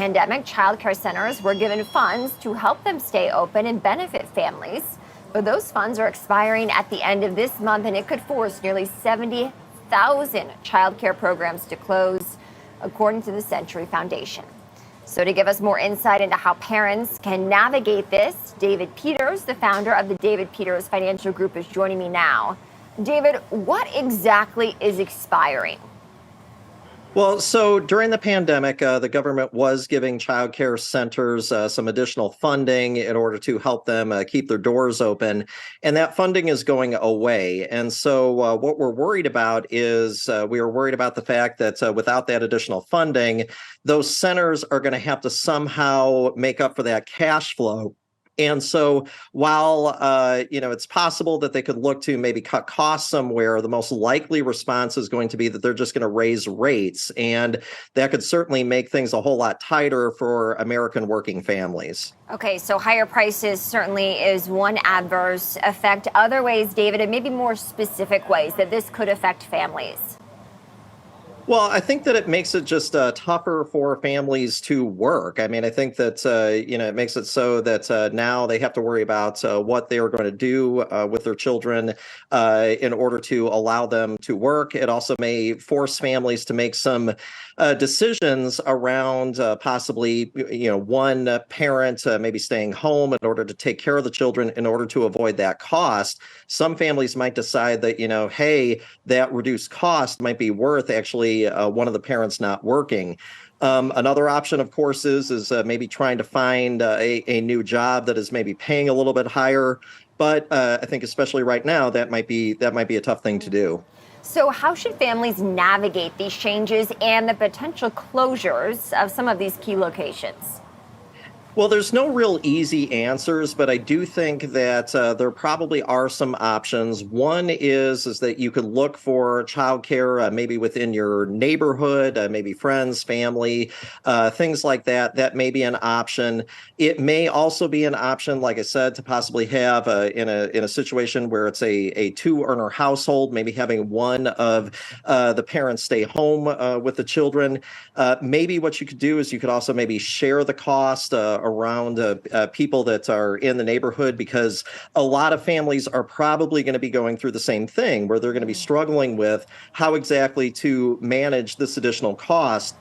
pandemic, childcare centers were given funds to help them stay open and benefit families. But those funds are expiring at the end of this month, and it could force nearly 70,000 childcare programs to close, according to the Century Foundation. So to give us more insight into how parents can navigate this, David Peters, the founder of the David Peters Financial Group, is joining me now. David, what exactly is expiring? Well, so during the pandemic, the government was giving child care centers some additional funding in order to help them keep their doors open. And that funding is going away. And so what we're worried about is we are worried about the fact that without that additional funding, those centers are going to have to somehow make up for that cash flow. And so while, it's possible that they could look to maybe cut costs somewhere, the most likely response is going to be that they're just going to raise rates. And that could certainly make things a whole lot tighter for American working families. Okay, so higher prices certainly is one adverse effect. Other ways, David, and maybe more specific ways that this could affect families? Well, I think that it makes it just tougher for families to work. I mean, I think that, it makes it so that now they have to worry about what they are going to do with their children in order to allow them to work. It also may force families to make some decisions around possibly, one parent maybe staying home in order to take care of the children in order to avoid that cost. Some families might decide that, hey, that reduced cost might be worth actually one of the parents not working. Another option, of course, is maybe trying to find a new job that is maybe paying a little bit higher. But I think especially right now, that might be a tough thing to do. So how should families navigate these changes and the potential closures of some of these key locations? Well, there's no real easy answers, but I do think that there probably are some options. One is that you could look for childcare maybe within your neighborhood, maybe friends, family, things like that. That may be an option. It may also be an option, like I said, to possibly have in a situation where it's a two-earner household, maybe having one of the parents stay home with the children. Maybe what you could do is you could also maybe share the cost around people that are in the neighborhood, because a lot of families are probably going to be going through the same thing where they're going to be struggling with how exactly to manage this additional cost.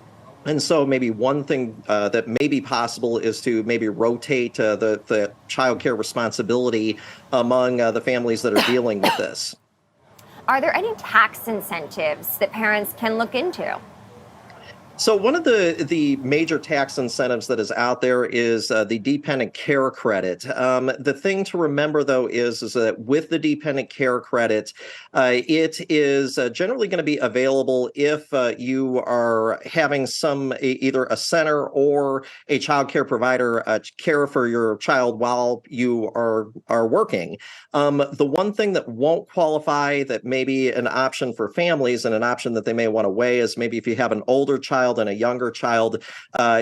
And so maybe one thing that may be possible is to maybe rotate the child care responsibility among the families that are dealing with this. Are there any tax incentives that parents can look into? So one of the major tax incentives that is out there is the dependent care credit. The thing to remember, though, is that with the dependent care credit, it is generally going to be available if you are having either a center or a child care provider care for your child while you are working. The one thing that won't qualify, that may be an option for families and an option that they may want to weigh, is maybe if you have an older child and a younger child,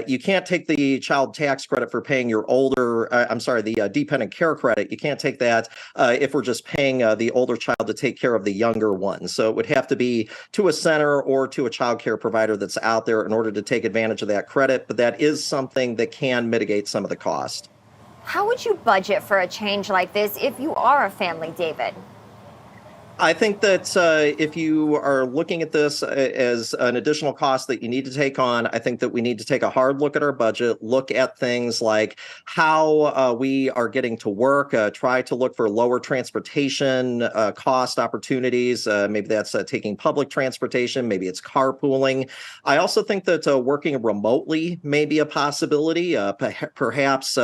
you can't take the child tax credit for paying your the dependent care credit. You can't take that if we're just paying the older child to take care of the younger one. So it would have to be to a center or to a child care provider that's out there in order to take advantage of that credit. But that is something that can mitigate some of the cost. How would you budget for a change like this if you are a family, David? I think that if you are looking at this as an additional cost that you need to take on, I think that we need to take a hard look at our budget, look at things like how we are getting to work, try to look for lower transportation cost opportunities. Maybe that's taking public transportation, maybe it's carpooling. I also think that working remotely may be a possibility, perhaps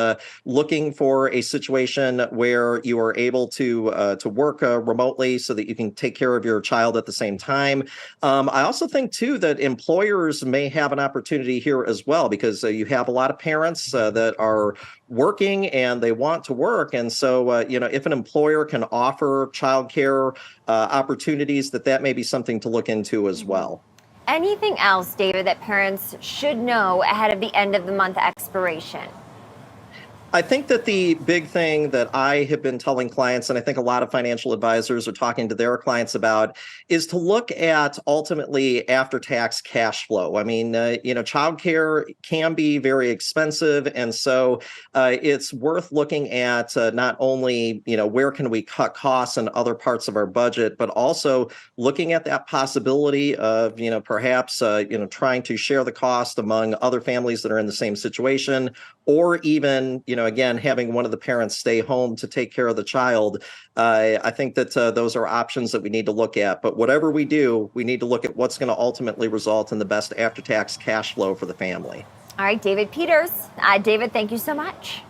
looking for a situation where you are able to work remotely so that you can take care of your child at the same time. I also think, too, that employers may have an opportunity here as well, because you have a lot of parents that are working and they want to work. And so, if an employer can offer childcare opportunities, that may be something to look into as well. Anything else, David, that parents should know ahead of the end of the month expiration? I think that the big thing that I have been telling clients, and I think a lot of financial advisors are talking to their clients about, is to look at ultimately after-tax cash flow. I mean, childcare can be very expensive, and so it's worth looking at not only, where can we cut costs in other parts of our budget, but also looking at that possibility of, perhaps, trying to share the cost among other families that are in the same situation, or even, again, having one of the parents stay home to take care of the child. I think that those are options that we need to look at. But whatever we do, we need to look at what's going to ultimately result in the best after-tax cash flow for the family. All right, David Peters. David, thank you so much.